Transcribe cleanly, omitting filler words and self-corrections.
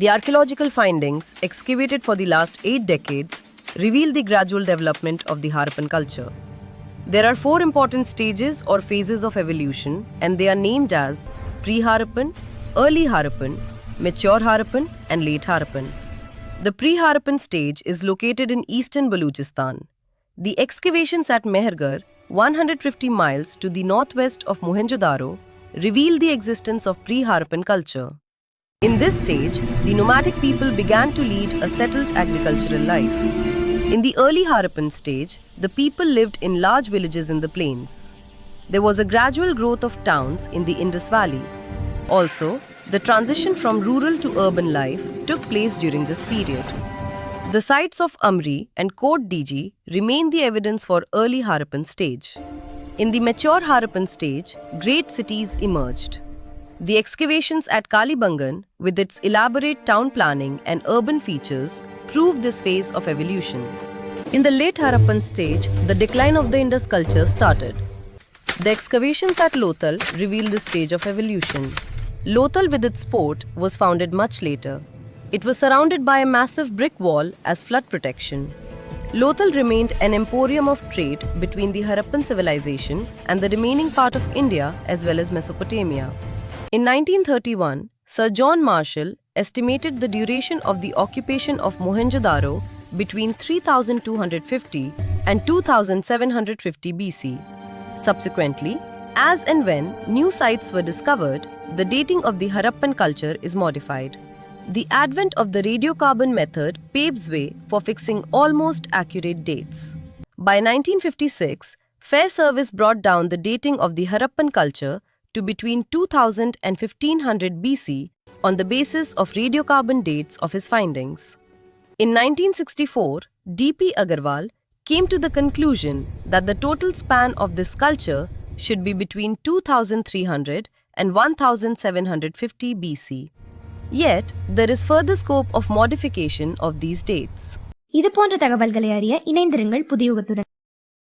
The archaeological findings, excavated for the last 8 decades, reveal the gradual development of the Harappan culture. There are 4 important stages or phases of evolution, and they are named as pre-Harappan, early Harappan, mature Harappan, and late Harappan. The pre-Harappan stage is located in eastern Baluchistan. The excavations at Mehergarh, 150 miles to the northwest of Mohenjo-daro, reveal the existence of pre-Harappan culture. In this stage, the nomadic people began to lead a settled agricultural life. In the early Harappan stage, the people lived in large villages in the plains. There was a gradual growth of towns in the Indus Valley. Also, the transition from rural to urban life took place during this period. The sites of Amri and Kot Diji remain the evidence for early Harappan stage. In the mature Harappan stage, great cities emerged. The excavations at Kalibangan, with its elaborate town planning and urban features, prove this phase of evolution. In the late Harappan stage, the decline of the Indus culture started. The excavations at Lothal reveal this stage of evolution. Lothal with its port was founded much later. It was surrounded by a massive brick wall as flood protection. Lothal remained an emporium of trade between the Harappan civilization and the remaining part of India as well as Mesopotamia. In 1931, Sir John Marshall estimated the duration of the occupation of Mohenjo-daro between 3250 and 2750 BC. Subsequently, as and when new sites were discovered, the dating of the Harappan culture is modified. The advent of the radiocarbon method paves way for fixing almost accurate dates. By 1956, Fair Service brought down the dating of the Harappan culture to between 2000 and 1500 BC on the basis of radiocarbon dates of his findings. In 1964, D.P. Agarwal came to the conclusion that the total span of this culture should be between 2300 and 1750 BC. Yet, there is further scope of modification of these dates. இது போன்ற தகவல்களை அறிய இணைந்திருங்கள் புதியுகத்துடன்.